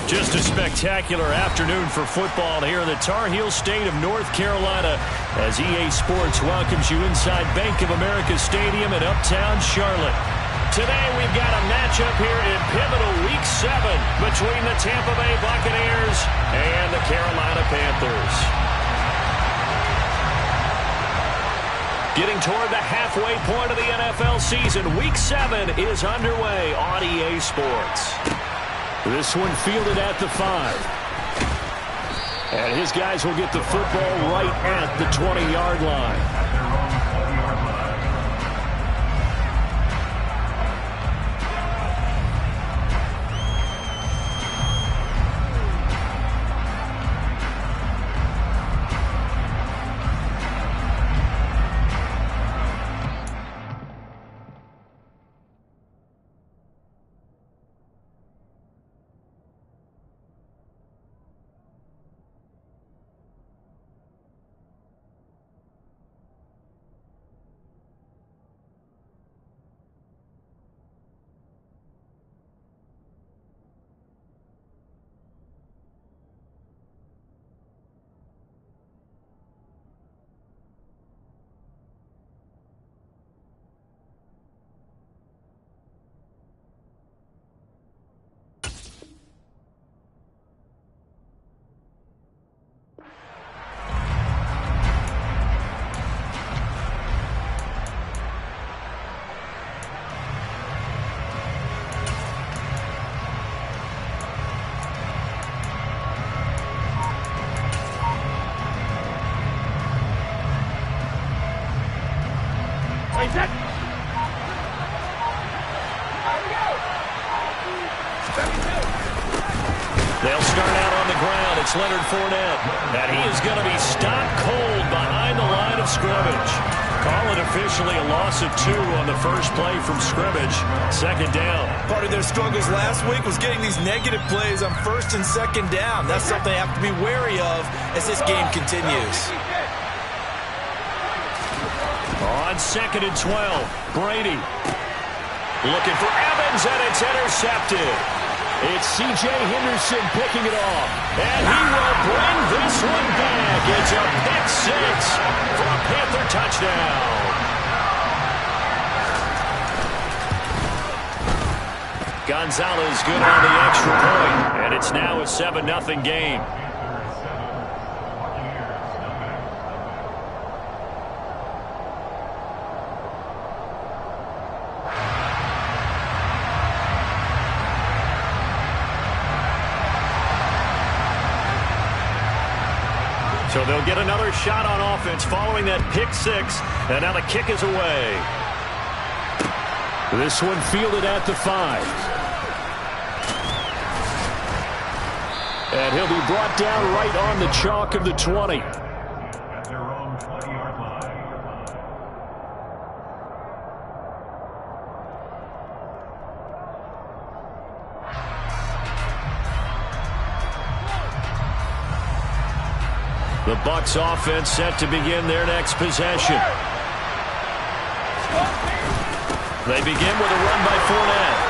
Just a spectacular afternoon for football here in the Tar Heel state of North Carolina as EA Sports welcomes you inside Bank of America Stadium in uptown Charlotte. Today we've got a matchup here in pivotal Week 7 between the Tampa Bay Buccaneers and the Carolina Panthers. Getting toward the halfway point of the NFL season, Week 7 is underway on EA Sports. This one fielded at the 5. And his guys will get the football right at the 20-yard line. They'll start out on the ground. It's Leonard Fournette. And he is going to be stopped cold behind the line of scrimmage. Call it officially a loss of 2 on the first play from scrimmage. Second down. Part of their struggles last week was getting these negative plays on first and second down. That's something they have to be wary of as this game continues. On 2nd and 12, Brady looking for Evans, and it's intercepted. It's C.J. Henderson picking it off, and he will bring this one back. It's a pick 6 for a Panther touchdown. Gonzalez good on the extra point, and it's now a 7-0 game. So they'll get another shot on offense following that pick 6, and now the kick is away. This one fielded at the 5. And he'll be brought down right on the chalk of the 20. At their own 20-yard line. The Bucs offense set to begin their next possession. They begin with a run by Fournette.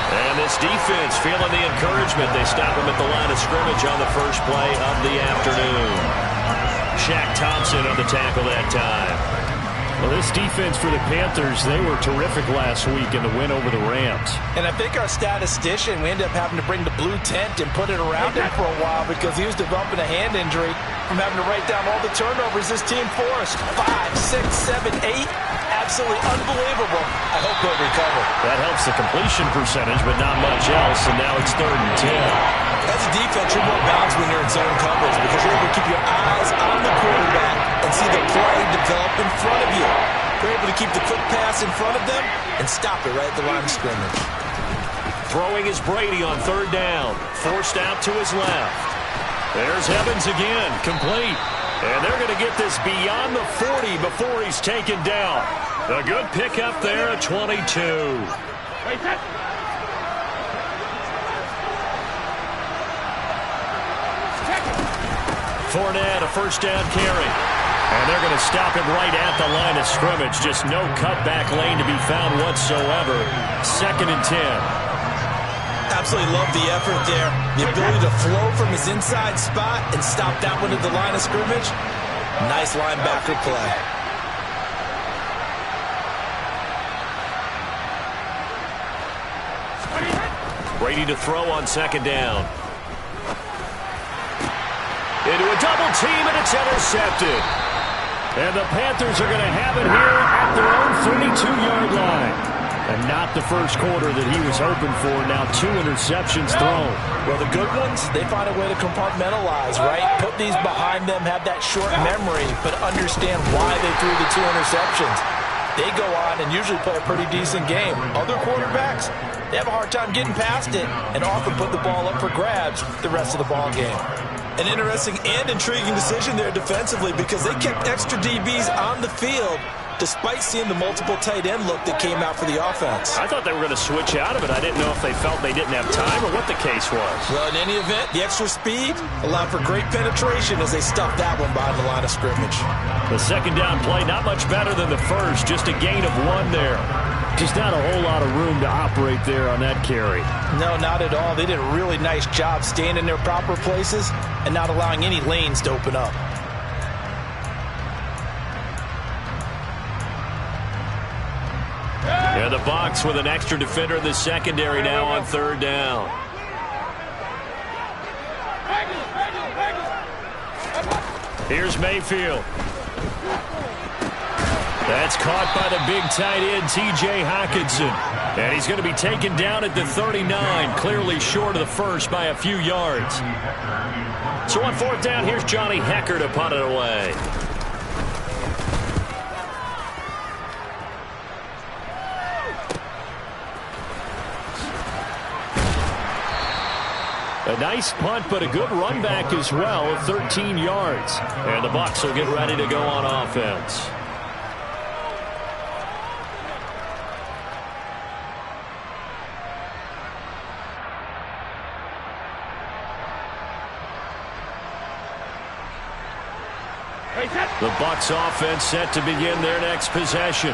And this defense feeling the encouragement. They stop him at the line of scrimmage on the first play of the afternoon. Shaq Thompson on the tackle that time. Well, this defense for the Panthers, they were terrific last week in the win over the Rams. And I think our statistician, we ended up having to bring the blue tent and put it around him for a while because he was developing a hand injury from having to write down all the turnovers this team forced. 5, 6, 7, 8. Absolutely unbelievable. I hope he'll recover. That helps the completion percentage, but not much else, and now it's 3rd and 10. As a defense, you're more balanced when you're in zone coverage because you're able to keep your eyes on the quarterback and see the play develop in front of you. You're able to keep the quick pass in front of them and stop it right at the line of scrimmage. Throwing is Brady on 3rd down. Forced out to his left. There's Evans again, complete. And they're going to get this beyond the 40 before he's taken down. A good pickup there at 22. Fournette, a first down carry. And they're going to stop him right at the line of scrimmage. Just no cutback lane to be found whatsoever. 2nd and 10. Absolutely love the effort there. The ability to flow from his inside spot and stop that one at the line of scrimmage. Nice linebacker play. Brady to throw on second down. Into a double team, and it's intercepted. And the Panthers are going to have it here at their own 32-yard line. And not the first quarter that he was hoping for. Now 2 interceptions thrown. Well, the good ones, they find a way to compartmentalize, right? Put these behind them, have that short memory, but understand why they threw the 2 interceptions. They go on and usually play a pretty decent game. Other quarterbacks, they have a hard time getting past it and often put the ball up for grabs the rest of the ball game. An interesting and intriguing decision there defensively because they kept extra DBs on the field despite seeing the multiple tight end look that came out for the offense. I thought they were going to switch out of it. I didn't know if they felt they didn't have time or what the case was. Well, in any event, the extra speed allowed for great penetration as they stuffed that one behind the line of scrimmage. The second down play, not much better than the first. Just a gain of 1 there. Just not a whole lot of room to operate there on that carry. No, not at all. They did a really nice job staying in their proper places and not allowing any lanes to open up. Yeah, the box with an extra defender in the secondary now on third down. Here's Mayfield. That's caught by the big tight end, T.J. Hockenson. And he's going to be taken down at the 39, clearly short of the first by a few yards. So on fourth down, here's Johnny Hekker to punt it away. A nice punt, but a good run back as well, 13 yards. And the Bucs will get ready to go on offense. The Bucs offense set to begin their next possession.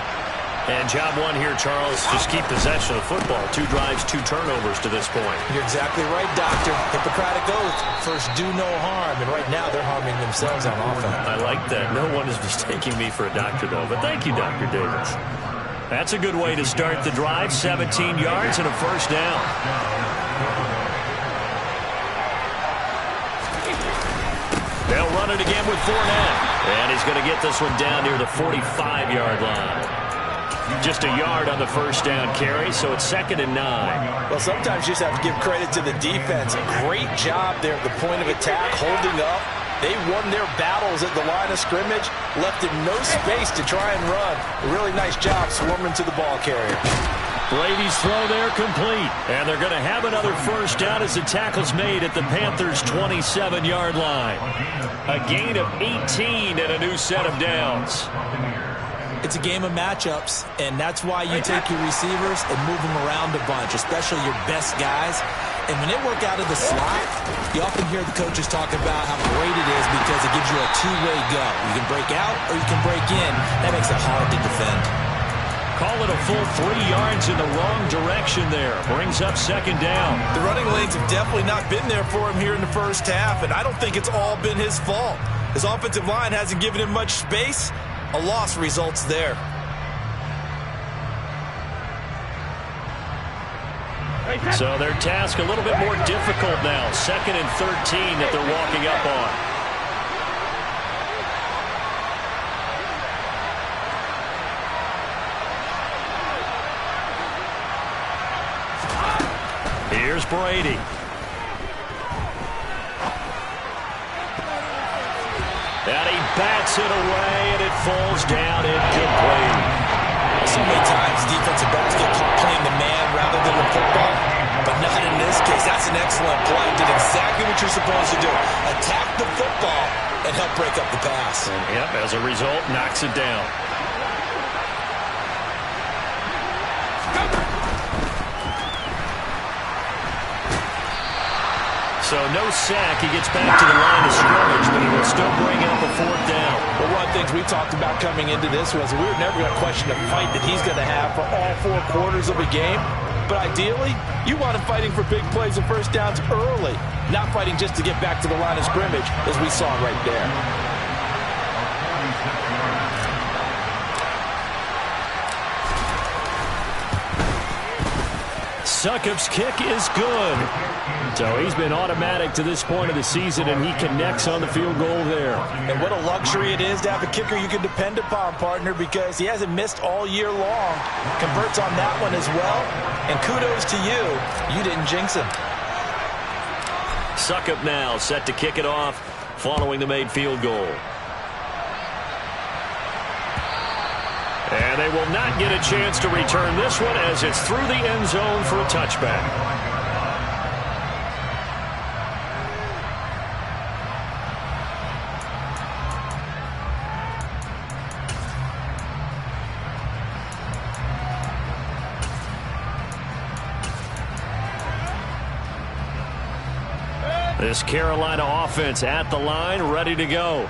And job 1 here, Charles, just keep possession of the football. 2 drives, 2 turnovers to this point. You're exactly right, Doctor. Hippocratic oath. First, do no harm. And right now, they're harming themselves on offense. I like that. No one is mistaking me for a doctor, though. But thank you, Dr. Davis. That's a good way to start the drive. 17 yards and a first down. They'll run it again with Fournette. And he's going to get this one down near the 45-yard line. Just a yard on the first down carry, so it's 2nd and 9. Well, sometimes you just have to give credit to the defense. Great job there at the point of attack, holding up. They won their battles at the line of scrimmage, left him no space to try and run. A really nice job swarming to the ball carrier. Brady's throw there complete. And they're going to have another first down as the tackle's made at the Panthers' 27-yard line. A gain of 18 and a new set of downs. It's a game of matchups, and that's why you take your receivers and move them around a bunch, especially your best guys. And when they work out of the slot, you often hear the coaches talk about how great it is because it gives you a two-way go. You can break out or you can break in. That makes it hard to defend. Call it a full 3 yards in the wrong direction there. Brings up 2nd down. The running lanes have definitely not been there for him here in the first half, and I don't think it's all been his fault. His offensive line hasn't given him much space. A loss results there. So their task a little bit more difficult now. 2nd and 13 that they're walking up on. Here's Brady. And he bats it away, and it falls down incomplete. So many times defensive backs get caught playing the man rather than the football, but not in this case. That's an excellent play. Did exactly what you're supposed to do. Attack the football and help break up the pass. And yep, as a result, knocks it down. So no sack. He gets back to the line of scrimmage, but he will still bring up a 4th down. Well, one of the things we talked about coming into this was we were never going to question the fight that he's going to have for all 4 quarters of a game. But ideally, you want him fighting for big plays and first downs early, not fighting just to get back to the line of scrimmage, as we saw right there. Succop's kick is good. So he's been automatic to this point of the season, and he connects on the field goal there. And what a luxury it is to have a kicker you can depend upon, partner, because he hasn't missed all year long. Converts on that one as well. And kudos to you. You didn't jinx him. Succop now set to kick it off following the made field goal. And they will not get a chance to return this one as it's through the end zone for a touchback. This Carolina offense at the line, ready to go.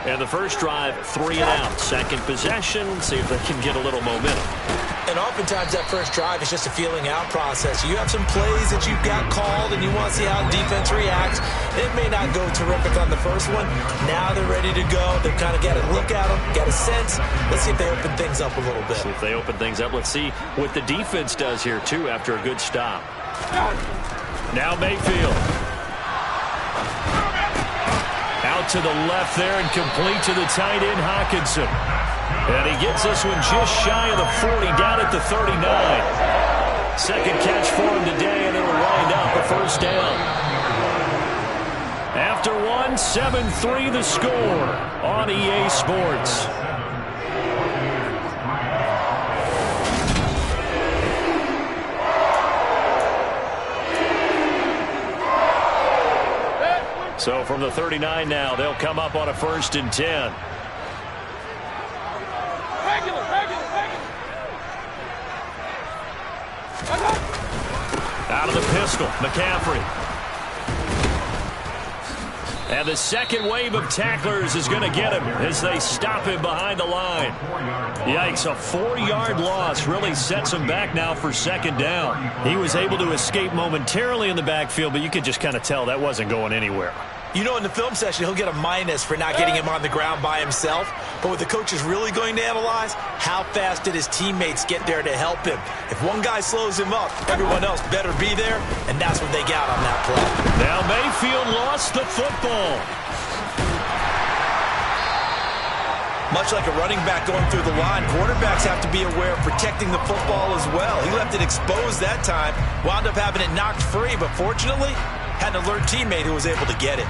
And the first drive, 3 and out. Second possession, see if they can get a little momentum. And oftentimes that first drive is just a feeling out process. You have some plays that you've got called and you want to see how the defense reacts. It may not go terrific on the first one. Now they're ready to go. They've kind of got a look at them, got a sense. Let's see if they open things up a little bit. See if they open things up. Let's see what the defense does here, too, after a good stop. Now Mayfield. Out to the left there and complete to the tight end, Hockenson. And he gets this one just shy of the 40, down at the 39. Second catch for him today, and it'll wind up a first down. After one, 7-3 the score on EA Sports. So from the 39 now, they'll come up on a 1st and 10. Out of the pistol, McCaffrey. And the second wave of tacklers is going to get him as they stop him behind the line. Yikes, a 4-yard loss really sets him back now for second down. He was able to escape momentarily in the backfield, but you could just kind of tell that wasn't going anywhere. You know, in the film session, he'll get a minus for not getting him on the ground by himself. But what the coach is really going to analyze, how fast did his teammates get there to help him? If one guy slows him up, everyone else better be there, and that's what they got on that play. Now Mayfield lost the football. Much like a running back going through the line, quarterbacks have to be aware of protecting the football as well. He left it exposed that time, wound up having it knocked free, but fortunately, had an alert teammate who was able to get it.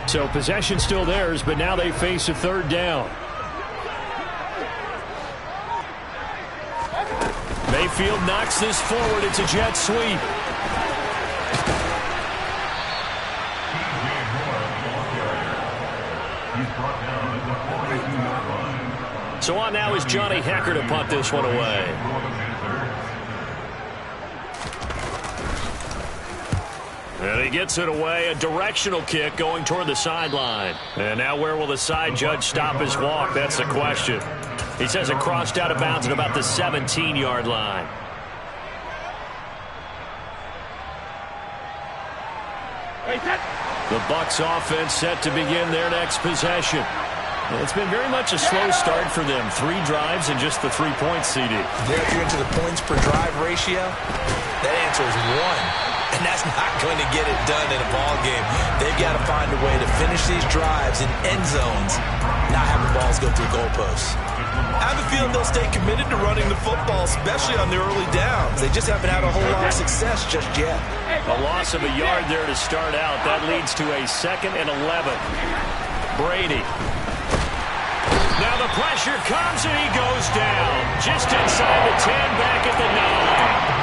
So possession still theirs, but now they face a third down. Mayfield knocks this forward. It's a jet sweep. So on now is Johnny Hecker to punt this one away. And he gets it away, a directional kick going toward the sideline. And now where will the side judge stop his walk? That's the question. He says it crossed out of bounds at about the 17-yard line. The Bucs offense set to begin their next possession. It's been very much a slow start for them. 3 drives and just the 3 points, CD. Yeah, if you're into the points per drive ratio, that answer is 1. And that's not going to get it done in a ball game. They've got to find a way to finish these drives in end zones, not having balls go through goalposts. I have a feeling they'll stay committed to running the football, especially on the early downs. They just haven't had a whole lot of success just yet. A loss of a yard there to start out. That leads to a 2nd and 11. Brady. Now the pressure comes and he goes down. Just inside the 10, back at the 9.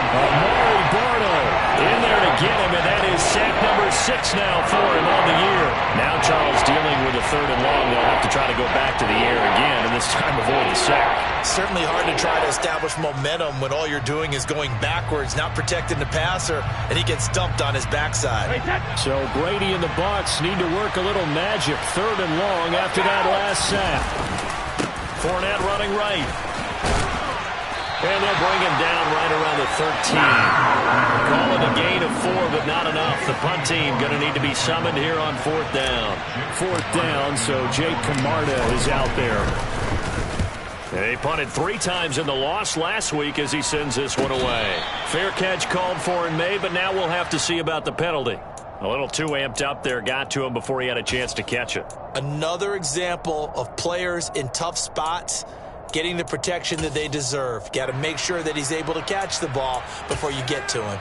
Amari Barno in there to get him, and that is sack number 6 now for him on the year. Now Charles dealing with a 3rd and long. They'll have to try to go back to the air again, and this time avoid the sack. Certainly hard to try to establish momentum when all you're doing is going backwards, not protecting the passer, and he gets dumped on his backside. So Brady and the Bucs need to work a little magic. 3rd and long after that last sack. Fournette running right. And they'll bring him down right around the 13. Call it a gain of 4, but not enough. The punt team going to need to be summoned here on 4th down. 4th down, so Jake Camarda is out there. They punted 3 times in the loss last week as he sends this one away. Fair catch called for and made, but now we'll have to see about the penalty. A little too amped up there, got to him before he had a chance to catch it. Another example of players in tough spots getting the protection that they deserve. Got to make sure that he's able to catch the ball before you get to him.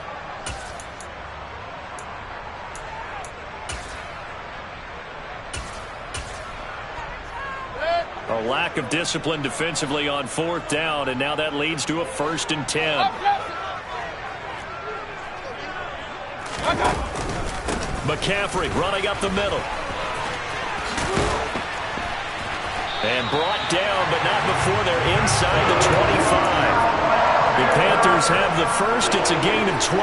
A lack of discipline defensively on 4th down, and now that leads to a 1st and 10. McCaffrey running up the middle. And brought down, but not before they're inside the 25. The Panthers have the first. It's a gain of 12.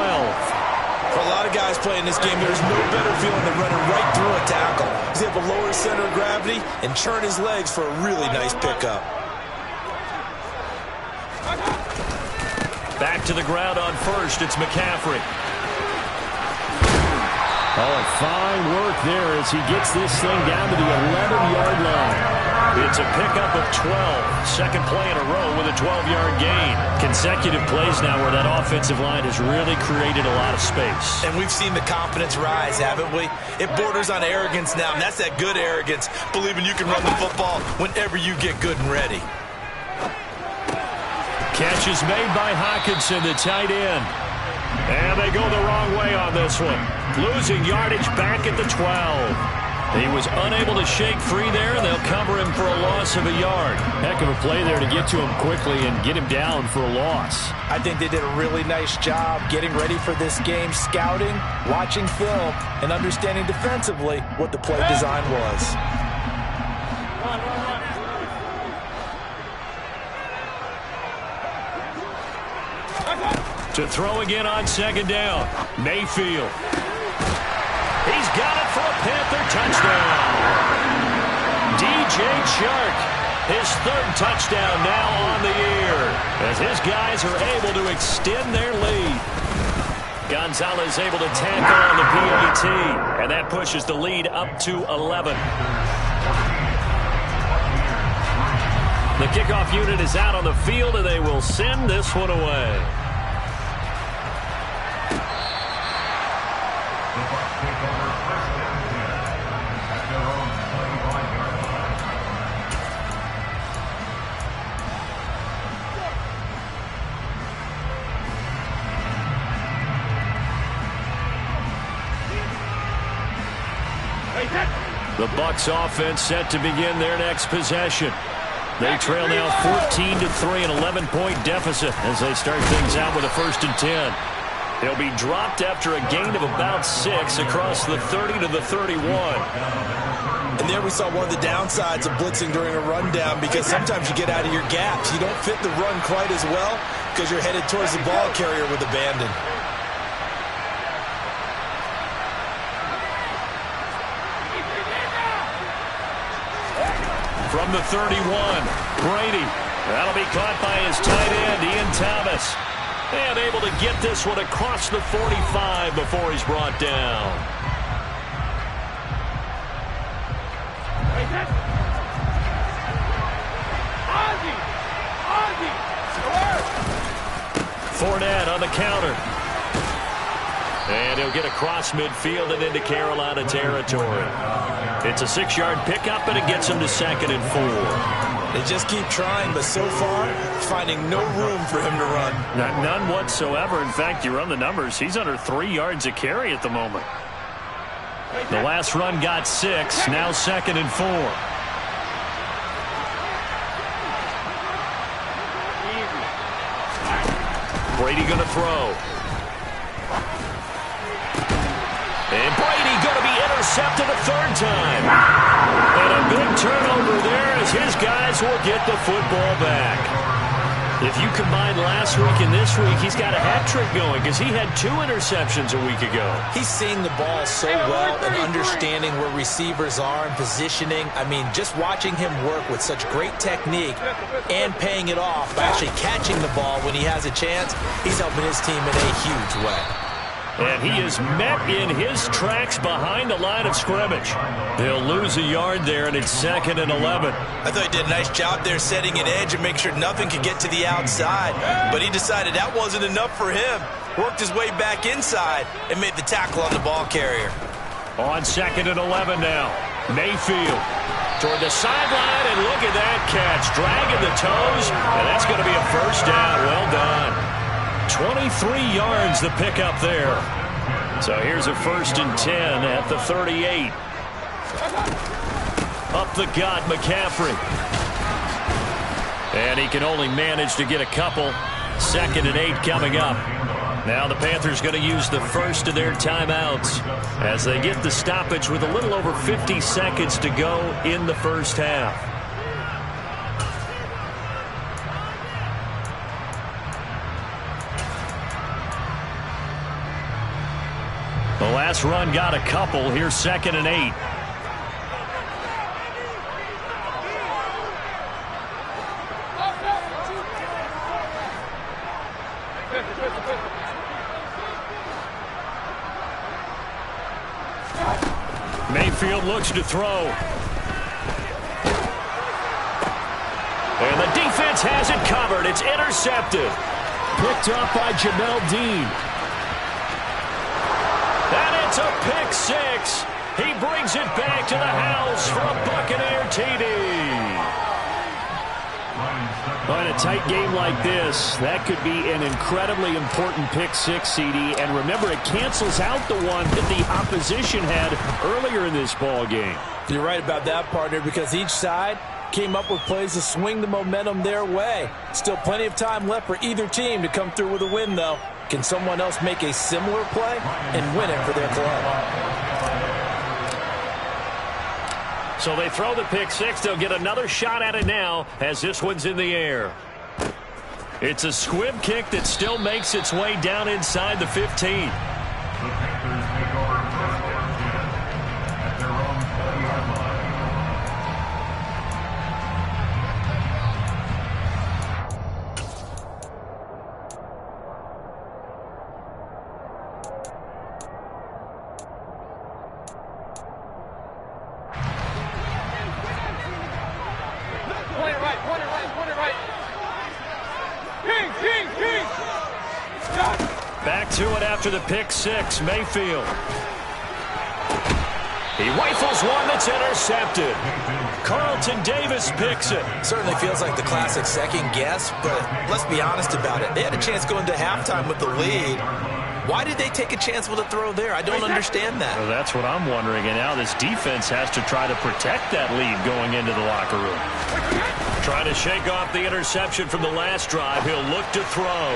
For a lot of guys playing this game, there's no better feeling than running right through a tackle. He's able to lower his center of gravity and churn his legs for a really nice pickup. Back to the ground on 1st. It's McCaffrey. Oh, fine work there as he gets this thing down to the 11-yard line. It's a pickup of 12. Second play in a row with a 12-yard gain. Consecutive plays now where that offensive line has really created a lot of space. And we've seen the confidence rise, haven't we? It borders on arrogance now, and that's that good arrogance, believing you can run the football whenever you get good and ready. Catch is made by Hockenson, the tight end. And they go the wrong way on this one. Losing yardage back at the 12. He was unable to shake free there, and they'll cover him for a loss of a yard. Heck of a play there to get to him quickly and get him down for a loss. I think they did a really nice job getting ready for this game, scouting, watching film, and understanding defensively what the play design was. To throw again on 2nd down. Mayfield. He's got it for a Panther touchdown. DJ Chark, his 3rd touchdown now on the year, as his guys are able to extend their lead. Gonzalez able to tackle on the PAT, and that pushes the lead up to 11. The kickoff unit is out on the field, and they will send this one away. The Bucs offense set to begin their next possession. They trail now 14-3, an 11-point deficit as they start things out with a 1st and 10. They'll be dropped after a gain of about 6 across the 30 to the 31. And there we saw one of the downsides of blitzing during a rundown, because sometimes you get out of your gaps. You don't fit the run quite as well because you're headed towards the ball carrier with abandon. From the 31, Brady. That'll be caught by his tight end, Ian Thomas. And able to get this one across the 45 before he's brought down. Fournette on the counter. And he'll get across midfield and into Carolina territory. It's a 6-yard pickup, and it gets him to 2nd and 4. They just keep trying, but so far, finding no room for him to run. None whatsoever. In fact, you run the numbers, he's under 3 yards a carry at the moment. The last run got 6, now 2nd and 4. Brady going to throw. And Brady going to be intercepted a third time. And a big turnover there as his guys will get the football back. If you combine last week and this week, he's got a hat trick going because he had 2 interceptions a week ago. He's seeing the ball so well and understanding where receivers are and positioning. I mean, just watching him work with such great technique and paying it off by actually catching the ball when he has a chance, he's helping his team in a huge way. And he is met in his tracks behind the line of scrimmage. They'll lose a yard there, and it's 2nd and 11. I thought he did a nice job there setting an edge and make sure nothing could get to the outside. But he decided that wasn't enough for him. Worked his way back inside and made the tackle on the ball carrier. On 2nd and 11 now. Mayfield toward the sideline, and look at that catch. Dragging the toes, and that's going to be a first down. Well done. 23 yards the pickup there. So here's a 1st and 10 at the 38. Up the gut, McCaffrey. And he can only manage to get a couple. 2nd and 8 coming up. Now the Panthers going to use the first of their timeouts as they get the stoppage with a little over 50 seconds to go in the first half. The last run got a couple. Here's 2nd and 8. Mayfield looks to throw. And the defense has it covered. It's intercepted. Picked up by Jamel Dean. And it's a pick 6. He brings it back to the house for a Buccaneer TD. In a tight game like this, that could be an incredibly important pick 6, CD. And remember, it cancels out the one that the opposition had earlier in this ball game. You're right about that, partner, because each side came up with plays to swing the momentum their way. Still plenty of time left for either team to come through with a win, though. Can someone else make a similar play and win it for their club? So they throw the pick 6. They'll get another shot at it now as this one's in the air. It's a squib kick that still makes its way down inside the 15. The Panthers take over 1st and 10 at their own 20-yard line. Back to it after the pick 6, Mayfield. He rifles one that's intercepted. Carlton Davis picks it. Certainly feels like the classic second guess, but let's be honest about it. They had a chance going into halftime with the lead. Why did they take a chance with a throw there? I don't understand that. Well, that's what I'm wondering. And now this defense has to try to protect that lead going into the locker room. Trying to shake off the interception from the last drive. He'll look to throw.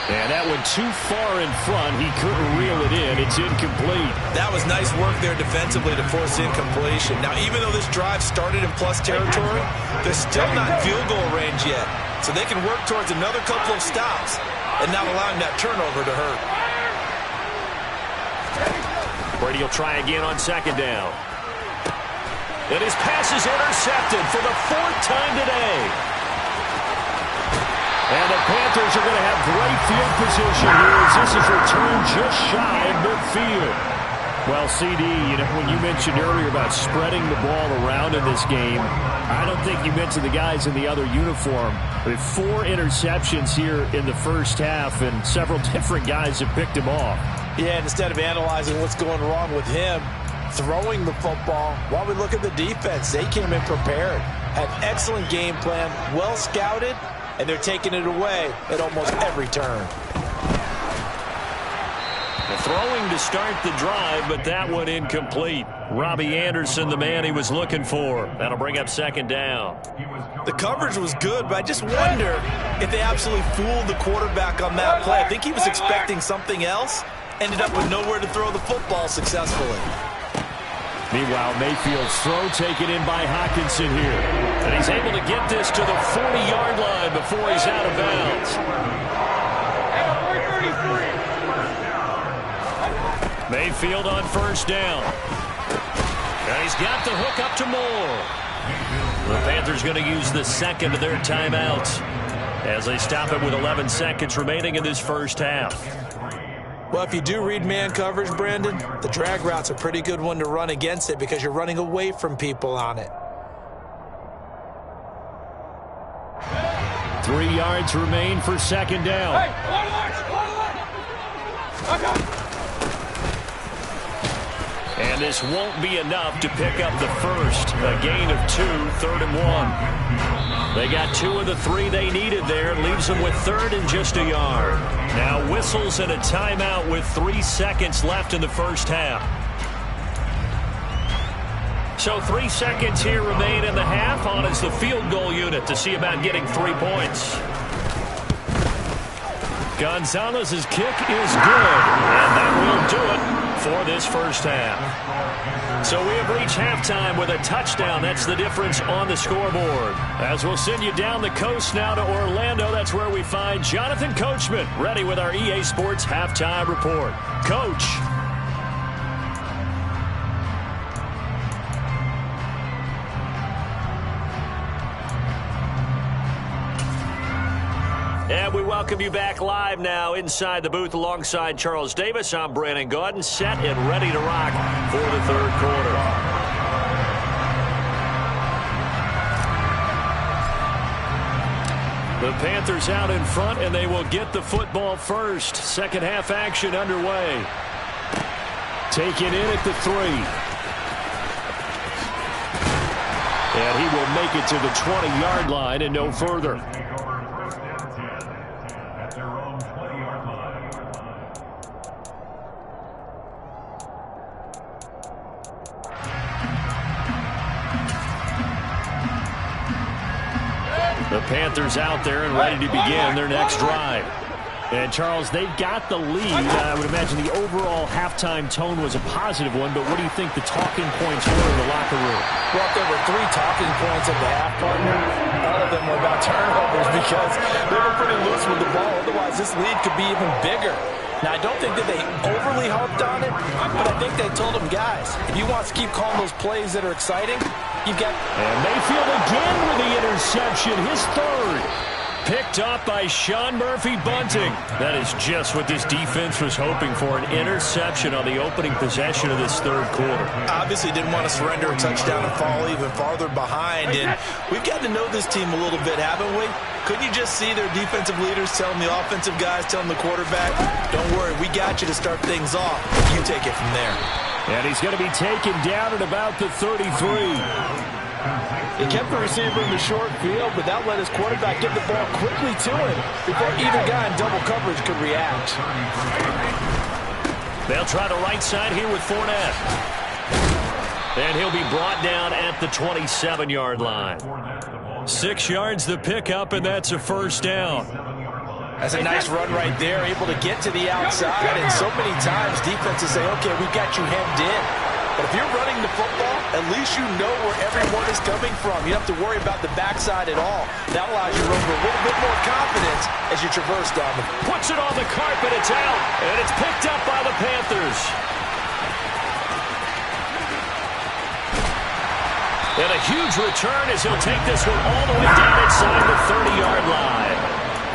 And that went too far in front. He couldn't reel it in. It's incomplete. That was nice work there defensively to force incompletion. Now, even though this drive started in plus territory, they're still not in field goal range yet. So they can work towards another couple of stops and not allowing that turnover to hurt. Brady will try again on 2nd down. And his pass is intercepted for the 4th time today. And the Panthers are going to have great field position here as this is returned just shy of midfield. Well, CD, when you mentioned earlier about spreading the ball around in this game, I don't think you mentioned the guys in the other uniform. With 4 interceptions here in the first half, and several different guys have picked him off. Yeah, and instead of analyzing what's going wrong with him, throwing the football, while we look at the defense, they came in prepared, had excellent game plan, well scouted, and they're taking it away at almost every turn. The throwing to start the drive, but that one incomplete. Robbie Anderson, the man he was looking for. That'll bring up 2nd down. The coverage was good, but I just wonder if they absolutely fooled the quarterback on that play. I think he was expecting something else, ended up with nowhere to throw the football successfully. Meanwhile, Mayfield's throw taken in by Hockenson here. And he's able to get this to the 40-yard line before he's out of bounds. Mayfield on first down. And he's got the hook up to Moore. The Panthers going to use the second of their timeouts as they stop it with 11 seconds remaining in this first half. Well, if you do read man coverage, Brandon, the drag route's a pretty good one to run against it because you're running away from people on it. 3 yards remain for second down. And this won't be enough to pick up the first. A gain of 2, 3rd and 1. They got 2 of the 3 they needed there. Leaves them with 3rd and just a yard. Now whistles and a timeout with 3 seconds left in the first half. So 3 seconds here remain in the half. On is the field goal unit to see about getting 3 points. Gonzalez's kick is good. And that will do it for this first half. So we have reached halftime with a touchdown. That's the difference on the scoreboard. As we'll send you down the coast now to Orlando, that's where we find Jonathan Coachman ready with our EA Sports halftime report. Coach. And we welcome you back live now inside the booth alongside Charles Davis. I'm Brandon Gaudin, set and ready to rock for the third quarter. The Panthers out in front, and they will get the football first. Second half action underway. Taken in at the 3. And he will make it to the 20-yard line and no further. The Panthers out there and ready to begin their next drive. And, Charles, they've got the lead. I would imagine the overall halftime tone was a positive one, but what do you think the talking points were in the locker room? Well, there were 3 talking points at the half, partner. All of them were about turnovers because they were pretty loose with the ball. Otherwise, this lead could be even bigger. Now, I don't think that they overly harped on it, but I think they told them, guys, if you want to keep calling those plays that are exciting, you've got... And Mayfield again with the interception, his 3rd. Picked off by Sean Murphy-Bunting. That is just what this defense was hoping for, an interception on the opening possession of this third quarter. Obviously didn't want to surrender a touchdown and fall even farther behind. And we've got to know this team a little bit, haven't we? Couldn't you just see their defensive leaders telling the offensive guys, telling the quarterback, don't worry, we got you to start things off. You take it from there. And he's going to be taken down at about the 33. He kept the receiver in the short field, but that let his quarterback get the ball quickly to him before either guy in double coverage could react. They'll try the right side here with Fournette. And he'll be brought down at the 27-yard line. 6 yards the pickup, and that's a first down. That's a nice run right there, able to get to the outside. And so many times defenses say, okay, we've got you hemmed in. But if you're running the football, at least you know where everyone is coming from. You don't have to worry about the backside at all. That allows you to run with a little bit more confidence as you traverse down the... Puts it on the carpet, it's out, and it's picked up by the Panthers. And a huge return as he'll take this one all the way down inside the 30-yard line.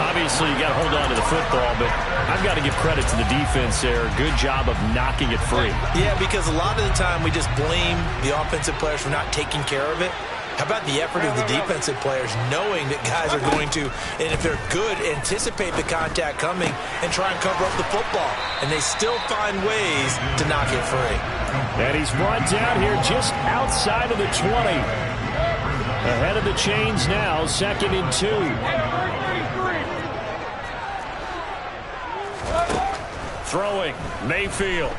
Obviously, you got to hold on to the football, but I've got to give credit to the defense there. Good job of knocking it free. Yeah, because a lot of the time we just blame the offensive players for not taking care of it. How about the effort of the defensive players knowing that guys are going to, and if they're good, anticipate the contact coming and try and cover up the football. And they still find ways to knock it free. And he's brought down here just outside of the 20. Ahead of the chains now, 2nd and 2. Throwing, Mayfield.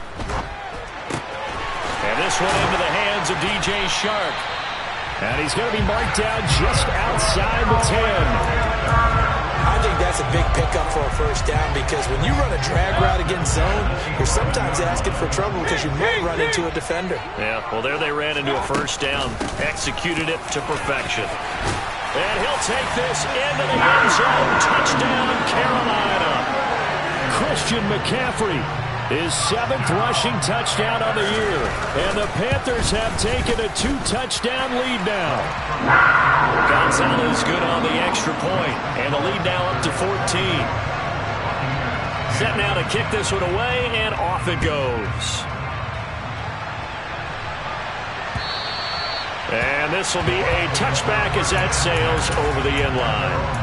And this one into the hands of DJ Shark. And he's going to be marked down just outside the 10. I think that's a big pickup for a first down, because when you run a drag route against zone, you're sometimes asking for trouble because you might run into a defender. Yeah, well, there they ran into a first down, executed it to perfection. And he'll take this into the end zone. Touchdown, Carolina. Christian McCaffrey, his 7th rushing touchdown on the year. And the Panthers have taken a 2-touchdown lead now. Gonzalez good on the extra point. And the lead now up to 14. Set now to kick this one away, and off it goes. And this will be a touchback as that sails over the end line.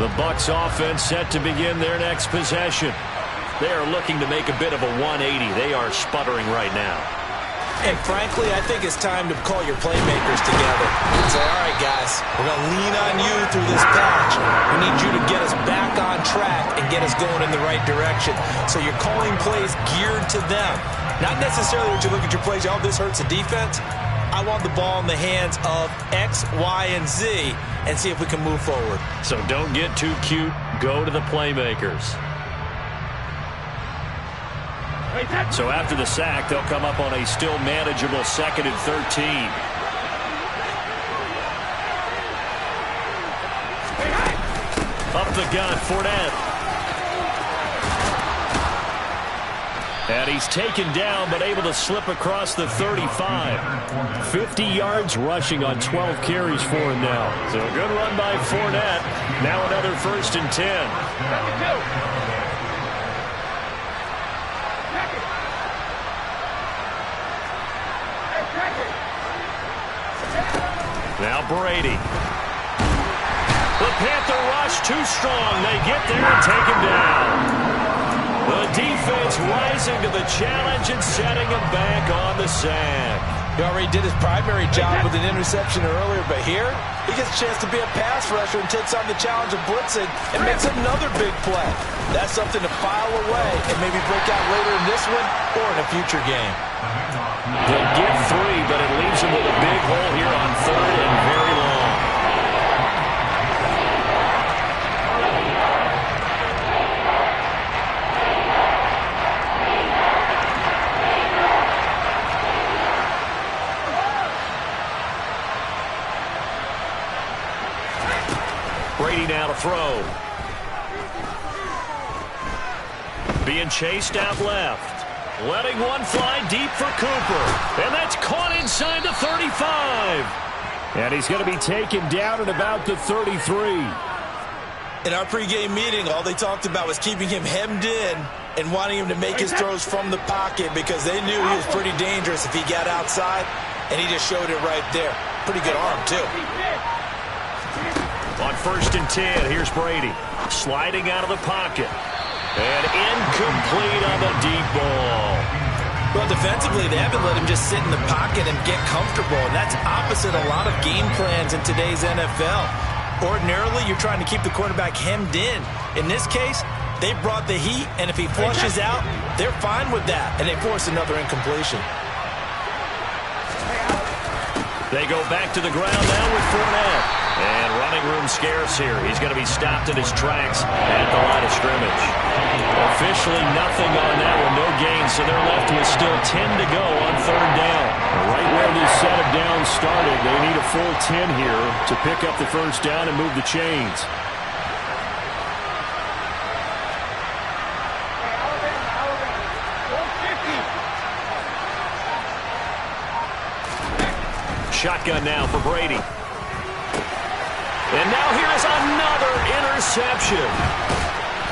The Bucs offense set to begin their next possession. They are looking to make a bit of a 180. They are sputtering right now. And frankly, I think it's time to call your playmakers together and say, all right, guys, we're going to lean on you through this patch. We need you to get us back on track and get us going in the right direction. So you're calling plays geared to them. Not necessarily that you look at your plays, oh, this hurts the defense. I want the ball in the hands of X, Y, and Z and see if we can move forward. So don't get too cute. Go to the playmakers. So after the sack, they'll come up on a still manageable 2nd and 13. Up the gut, Fournette. And he's taken down, but able to slip across the 35. 50 yards rushing on 12 carries for him now. So a good run by Fournette. Now another 1st and 10. Now Brady. The Panther rush too strong. They get there and take him down. The defense rising to the challenge and setting him back on the sack. He already did his primary job with an interception earlier, but here he gets a chance to be a pass rusher and takes on the challenge of blitzing and makes another big play. That's something to file away and maybe break out later in this one or in a future game. They'll get 3, but it leaves them with a big hole here on 3rd and very long. Brady now to throw. Being chased out left. Letting one fly deep for Cooper. And that's caught inside the 35. And he's going to be taken down at about the 33. In our pregame meeting, all they talked about was keeping him hemmed in and wanting him to make his throws from the pocket because they knew he was pretty dangerous if he got outside, and he just showed it right there. Pretty good arm, too. On 1st and 10, here's Brady. Sliding out of the pocket. And incomplete on the deep ball. Well, defensively, they haven't let him just sit in the pocket and get comfortable, and that's opposite a lot of game plans in today's NFL. Ordinarily, you're trying to keep the quarterback hemmed in. In this case, they brought the heat, and if he flushes out, they're fine with that, and they force another incompletion. They go back to the ground now with Fournette. And running room scarce here. He's going to be stopped in his tracks at the line of scrimmage. Officially nothing on that one, no gain, so they're left with still 10 to go on 3rd down. Right where this set of downs started, they need a full 10 here to pick up the 1st down and move the chains. Shotgun now for Brady. And now here's another interception.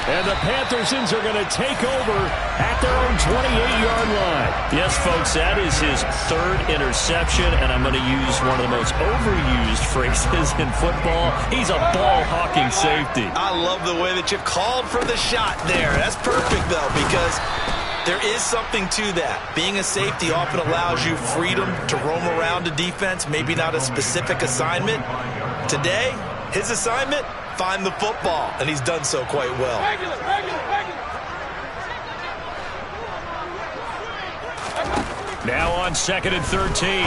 And the Panthersons are going to take over at their own 28-yard line. Yes, folks, that is his 3rd interception, and I'm going to use one of the most overused phrases in football. He's a ball-hawking safety. I love the way that you called for the shot there. That's perfect, though, because there is something to that. Being a safety often allows you freedom to roam around a defense, maybe not a specific assignment. Today, his assignment, find the football, and he's done so quite well. Now on 2nd and 13.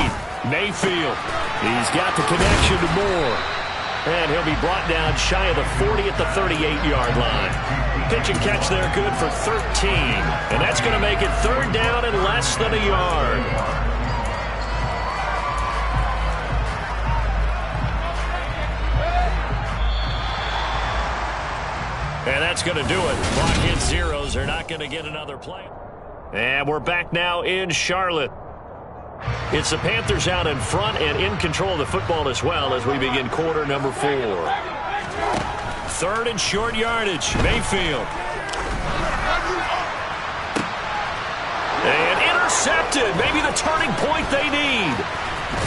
Mayfield. He's got the connection to Moore. And he'll be brought down shy of the 40 at the 38-yard line. Pitch and catch there good for 13. And that's going to make it 3rd down and less than a yard. And that's going to do it. Clock hits zeros. They're not going to get another play. And we're back now in Charlotte. It's the Panthers out in front and in control of the football as well as we begin quarter number 4. 3rd and short yardage. Mayfield. And intercepted. Maybe the turning point they need.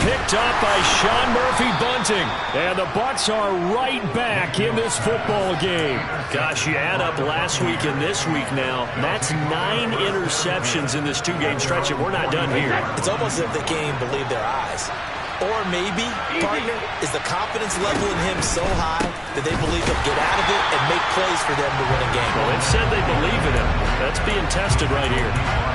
Picked up by Sean Murphy-Bunting. And the Bucs are right back in this football game. Gosh, you add up last week and this week now. That's 9 interceptions in this 2-game stretch, and we're not done here. It's almost as if they can't even believe their eyes. Or maybe, partner, is the confidence level in him so high that they believe he'll get out of it and make plays for them to win a game. Well, it said they believe in him. That's being tested right here.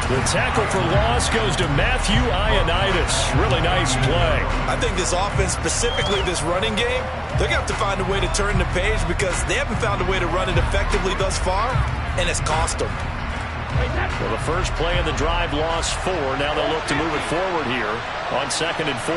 The tackle for loss goes to Matthew Ioannidis. Really nice play. I think this offense, specifically this running game, they're going to have to find a way to turn the page because they haven't found a way to run it effectively thus far, and it's cost them. Well, the first play of the drive lost 4. Now they'll look to move it forward here on 2nd and 14.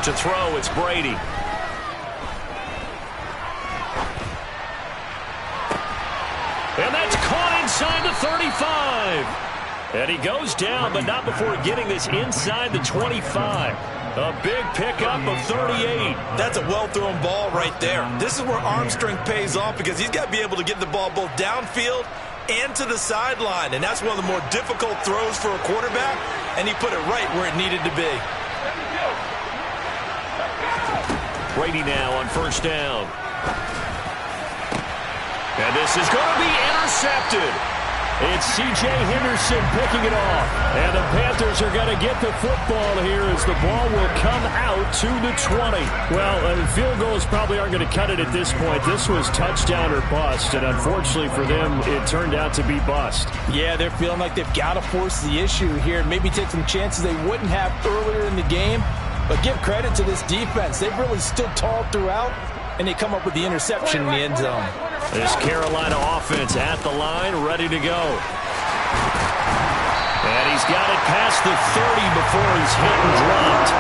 To throw, it's Brady. And that's caught inside the 35. And he goes down, but not before getting this inside the 25. A big pickup of 38. That's a well-thrown ball right there. This is where arm strength pays off because he's got to be able to get the ball both downfield and to the sideline. And that's one of the more difficult throws for a quarterback, and he put it right where it needed to be. Brady now on 1st down. And this is going to be intercepted. It's C.J. Henderson picking it off. And the Panthers are going to get the football here as the ball will come out to the 20. Well, field goals probably aren't going to cut it at this point. This was touchdown or bust, and unfortunately for them, it turned out to be bust. Yeah, they're feeling like they've got to force the issue here and maybe take some chances they wouldn't have earlier in the game. But give credit to this defense. They've really stood tall throughout, and they come up with the interception in the end zone. This Carolina offense at the line, ready to go. And he's got it past the 30 before he's hit and dropped.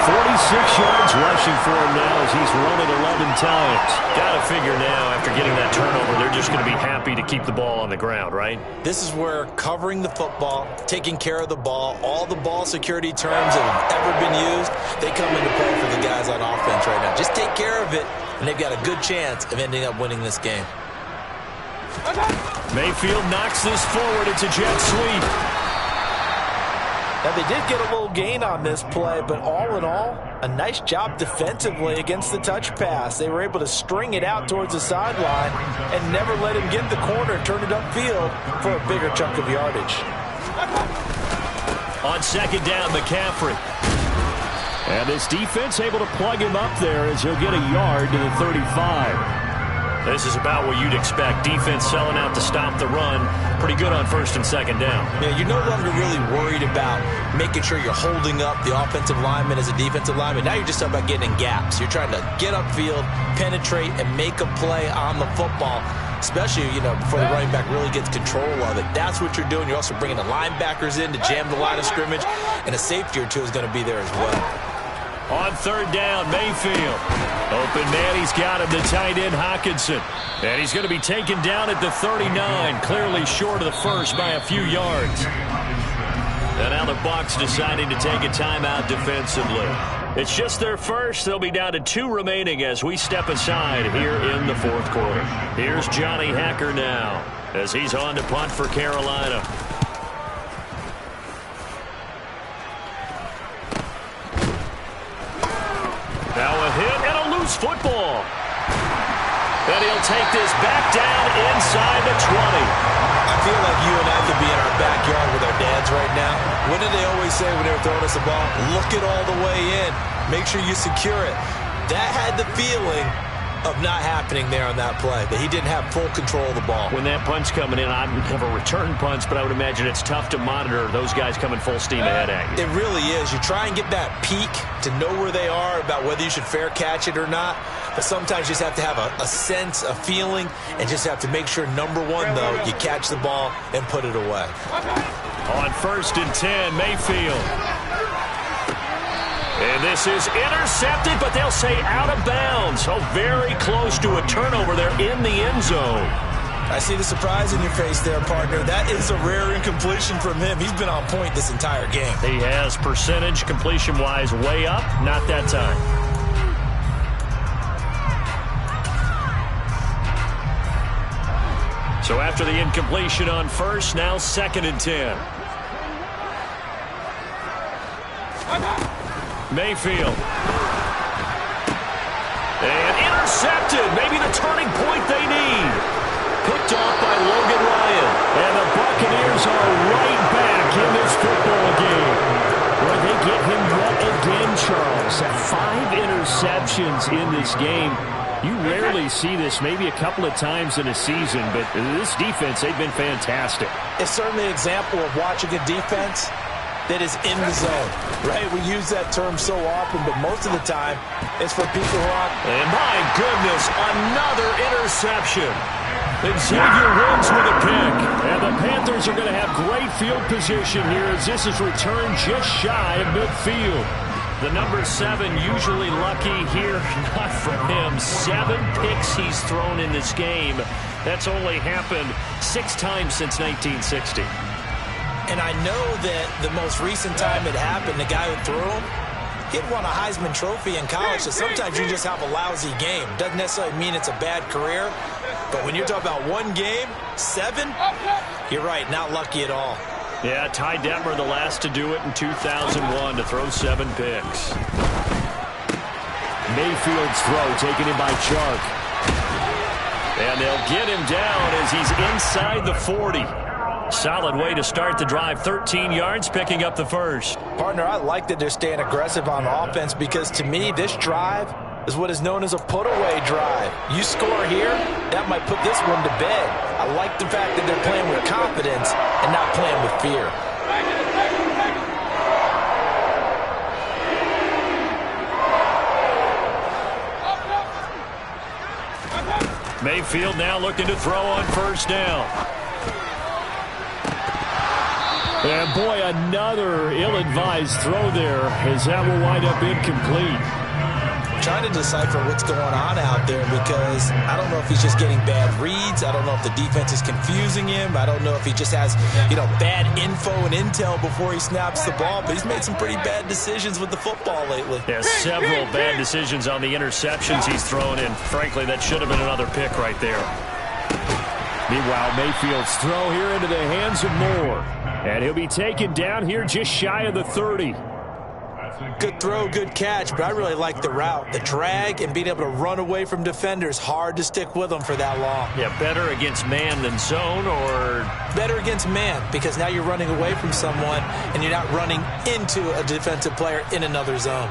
46 yards rushing for him now as he's run it 11 times. Got to figure now, after getting that turnover, they're just going to be happy to keep the ball on the ground, right? This is where covering the football, taking care of the ball, all the ball security terms that have ever been used, they come into play for the guys on offense right now. Just take care of it, and they've got a good chance of ending up winning this game. Mayfield knocks this forward. It's a jet sweep. Now, they did get a little gain on this play, but all in all, a nice job defensively against the touch pass. They were able to string it out towards the sideline and never let him get the corner and turn it upfield for a bigger chunk of yardage. On 2nd down, McCaffrey. And this defense able to plug him up there as he'll get a yard to the 35. This is about what you'd expect. Defense selling out to stop the run. Pretty good on 1st and 2nd down. Yeah, you're no longer really worried about making sure you're holding up the offensive lineman as a defensive lineman. Now you're just talking about getting in gaps. You're trying to get upfield, penetrate, and make a play on the football, especially, before the running back really gets control of it. That's what you're doing. You're also bringing the linebackers in to jam the line of scrimmage, and a safety or two is going to be there as well. On 3rd down, Mayfield. Open man, he's got him, the tight end, Hockenson. And he's going to be taken down at the 39, clearly short of the first by a few yards. And now the Bucs deciding to take a timeout defensively. It's just their first. They'll be down to 2 remaining as we step aside here in the 4th quarter. Here's Johnny Hacker now as he's on to punt for Carolina. Now a hit and a loose football. And he'll take this back down inside the 20. I feel like you and I could be in our backyard with our dads right now. What did they always say when they were throwing us the ball? Look it all the way in. Make sure you secure it. That had the feeling of not happening there on that play, that he didn't have full control of the ball. When that punch coming in, I'd never return punch, but I would imagine it's tough to monitor those guys coming full steam ahead at you. It really is. You try and get that peek to know where they are, about whether you should fair catch it or not. But sometimes you just have to have a sense, a feeling, and just have to make sure, number one, though, you catch the ball and put it away. On 1st and 10, Mayfield. And this is intercepted, but they'll say out of bounds. So very close to a turnover there in the end zone. I see the surprise in your face there, partner. That is a rare incompletion from him. He's been on point this entire game. He has percentage completion-wise way up, not that time. So after the incompletion on 1st, now 2nd and 10. Mayfield. And intercepted. Maybe the turning point they need. Picked off by Logan Ryan. And the Buccaneers are right back in this football game. Well, they get him yet again, Charles. 5 interceptions in this game. You rarely see this, maybe a couple of times in a season, but this defense, they've been fantastic. It's certainly an example of watching a defense that is in the zone, right? We use that term so often, but most of the time, it's for people who are... And my goodness, another interception. Xavier wins with a pick. And the Panthers are going to have great field position here as this is returned just shy of midfield. The number 7 usually lucky here, not for him. 7 picks he's thrown in this game. That's only happened 6 times since 1960. And I know that the most recent time it happened, the guy who threw him, he had won a Heisman Trophy in college, so sometimes you just have a lousy game. Doesn't necessarily mean it's a bad career, but when you're talking about one game, 7, you're right, not lucky at all. Yeah, Ty Detmer, the last to do it in 2001, to throw 7 picks. Mayfield's throw taken in by Chark. And they'll get him down as he's inside the 40. Solid way to start the drive. 13 yards, picking up the first. Partner, I like that they're staying aggressive on offense because, to me, this drive is what is known as a put-away drive. You score here, that might put this one to bed. I like the fact that they're playing with confidence and not playing with fear. Mayfield now looking to throw on 1st down. And boy, another ill-advised throw there as that will wind up incomplete. Trying to decipher what's going on out there because I don't know if he's just getting bad reads. I don't know if the defense is confusing him. I don't know if he just has, bad info and intel before he snaps the ball. But he's made some pretty bad decisions with the football lately. Yeah, several bad decisions on the interceptions he's thrown in. Frankly, that should have been another pick right there. Meanwhile, Mayfield's throw here into the hands of Moore. And he'll be taken down here just shy of the 30. Good throw, good catch, but I really like the route. The drag and being able to run away from defenders, hard to stick with them for that long. Yeah, better against man than zone, or? Better against man, because now you're running away from someone and you're not running into a defensive player in another zone.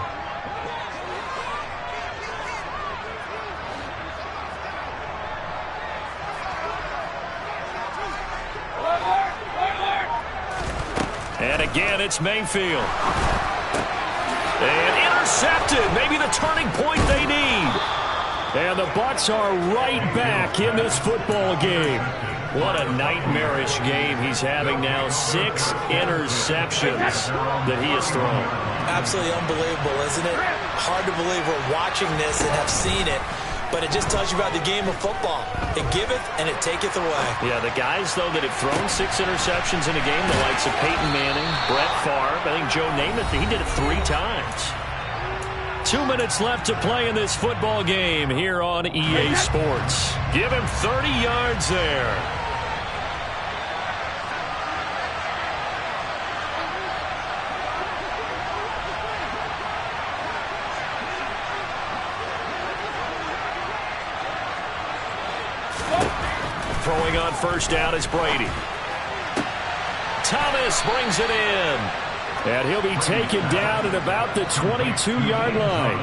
And again, it's Mayfield. And intercepted. Maybe the turning point they need. And the Bucs are right back in this football game. What a nightmarish game he's having now. 6 interceptions that he has thrown. Absolutely unbelievable, isn't it? Hard to believe we're watching this and have seen it. But it just tells you about the game of football. It giveth and it taketh away. Yeah, the guys, though, that have thrown 6 interceptions in a game, the likes of Peyton Manning, Brett Favre, I think Joe Namath, he did it 3 times. 2 minutes left to play in this football game here on EA Sports. Give him 30 yards there. Throwing on first down is Brady. Thomas brings it in. And he'll be taken down at about the 22-yard line.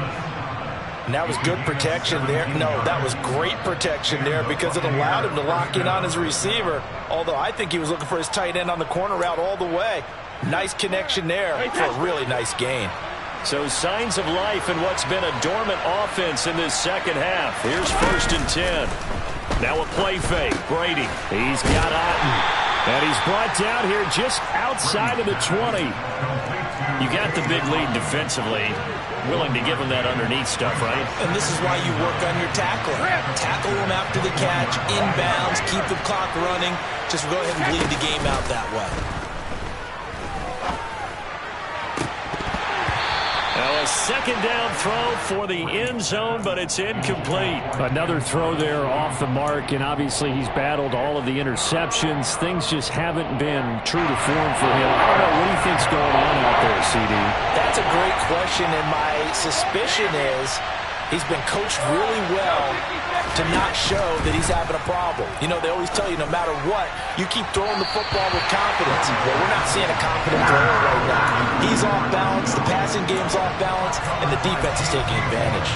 And that was good protection there. No, that was great protection there because it allowed him to lock in on his receiver. Although I think he was looking for his tight end on the corner route all the way. Nice connection there for a really nice gain. So signs of life in what's been a dormant offense in this second half. Here's 1st and 10. Now a play fake. Brady. He's got Otten. And he's brought down here just outside of the 20. You got the big lead defensively. Willing to give him that underneath stuff, right? And this is why you work on your tackling. Tackle him after the catch, inbounds, keep the clock running. Just go ahead and bleed the game out that way. Now a second down throw for the end zone, but it's incomplete. Another throw there off the mark, and obviously he's battled all of the interceptions. Things just haven't been true to form for him. I don't know, what do you think's going on out there, CD? That's a great question, and my suspicion is he's been coached really well to not show that he's having a problem. You know, they always tell you no matter what, you keep throwing the football with confidence. Well, we're not seeing a confident thrower right now. He's off balance, the passing game's off balance, and the defense is taking advantage.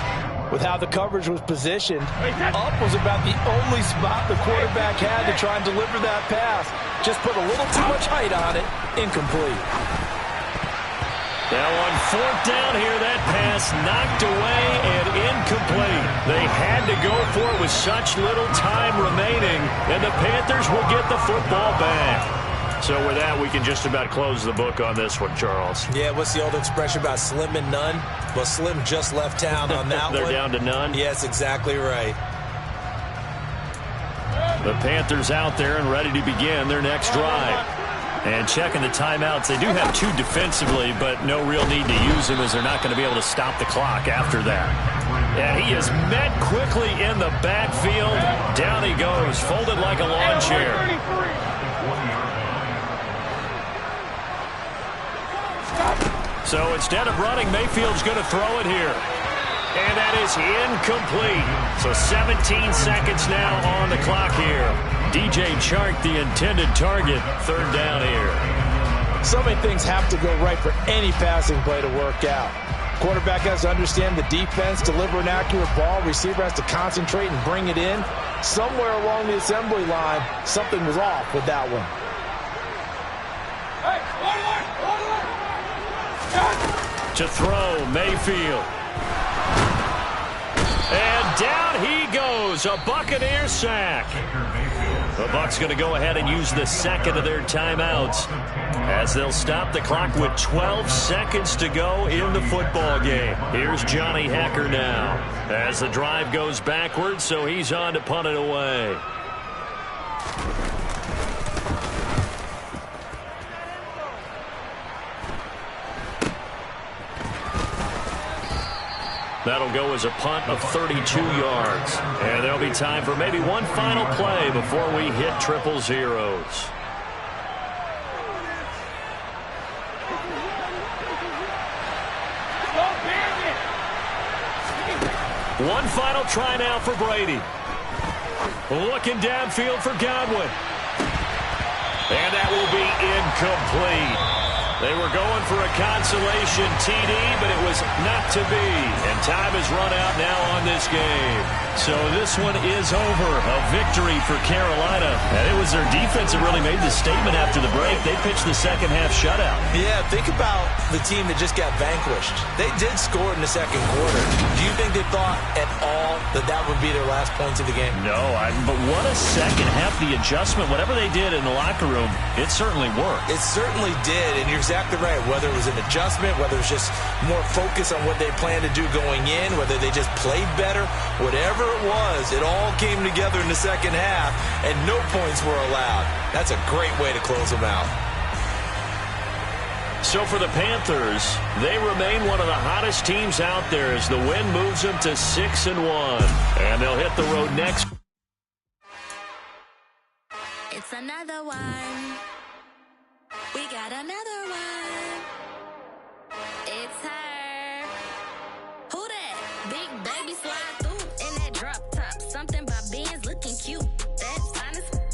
With how the coverage was positioned, up was about the only spot the quarterback had to try and deliver that pass. Just put a little too much height on it, incomplete. Now on 4th down here, that pass knocked away and incomplete. They had to go for it with such little time remaining, and the Panthers will get the football back. So with that, we can just about close the book on this one, Charles. Yeah, what's the old expression about slim and none? Well, Slim just left town on that They're one. down to none? Yes, exactly right. The Panthers out there and ready to begin their next drive. And checking the timeouts, they do have 2 defensively, but no real need to use them as they're not going to be able to stop the clock after that. And he is met quickly in the backfield. Down he goes, folded like a lawn chair. So instead of running, Mayfield's going to throw it here. And that is incomplete. So 17 seconds now on the clock here. DJ Chark, the intended target, 3rd down here. So many things have to go right for any passing play to work out. Quarterback has to understand the defense, deliver an accurate ball. Receiver has to concentrate and bring it in. Somewhere along the assembly line, something was off with that one. To throw, Mayfield. And down he goes, a Buccaneer sack. The Bucs going to go ahead and use the second of their timeouts as they'll stop the clock with 12 seconds to go in the football game. Here's Johnny Hecker now as the drive goes backwards, so he's on to punt it away. That'll go as a punt of 32 yards. And there'll be time for maybe one final play before we hit triple zeros. One final try now for Brady. Looking downfield for Godwin. And that will be incomplete. They were going for a consolation TD, but it was not to be. And time has run out now on this game. So this one is over. A victory for Carolina. And it was their defense that really made the statement after the break. They pitched the second half shutout. Yeah, think about the team that just got vanquished. They did score in the second quarter. Do you think they thought at all that that would be their last points of the game? No, but what a second half. The adjustment, whatever they did in the locker room, it certainly worked. It certainly did, and you're exactly right. Whether it was an adjustment, whether it was just more focus on what they planned to do going in, whether they just played better, whatever it was, it all came together in the second half, and no points were allowed. That's a great way to close them out. So for the Panthers, they remain one of the hottest teams out there as the win moves them to 6-1. And they'll hit the road next. It's another one. We got another one. It's her. Who that? Big baby slide through in that drop top. Something by Benz looking cute. That's honest.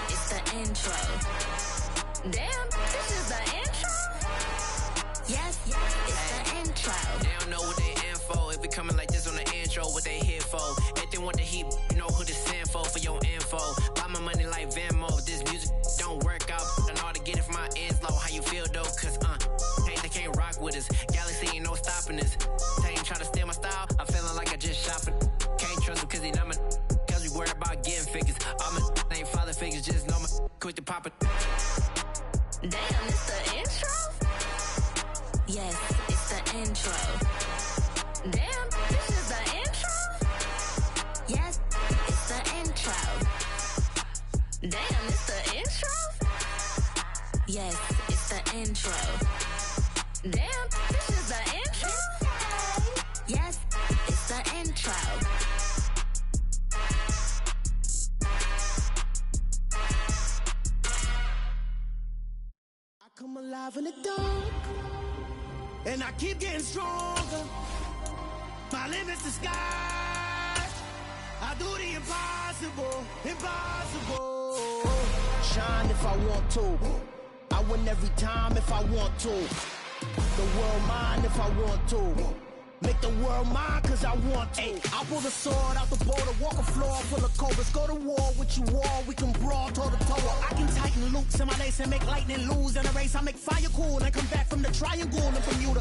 it's the intro. Damn, this is the intro? Yes, it's the intro. They don't know what they in for. If we coming like this on the intro, what they here for? If they want the heat, you know who to send for your info. Buy my money like Venmo. If this music don't work out, I know how to get it from my ends low. How you feel though? Cause they can't rock with us. Galaxy ain't no stopping us. They ain't try to steal my style. I'm feeling like I just shopping. Can't trust them cause they not my. Cause we worried about getting figures. All my ain't father figures. Just know my quick to pop it. Damn, it's the intro? Yes, it's the intro. Damn, this is the intro? Yes, it's the intro. Damn, it's the intro? Yes, it's the intro. Damn, this is the intro? Yes, it's the intro. Come alive in the dark, and I keep getting stronger. My limit's the sky. I do the impossible, impossible. Shine if I want to. I win every time if I want to. The world mine if I want to. Make the world mine cause I want to. I pull the sword out the border, walk a floor full of cobras. Go to war with you all, we can brawl toe to toe. I can tighten loops in my lace and make lightning lose in a race. I make fire cool and come back from the triangle and from you to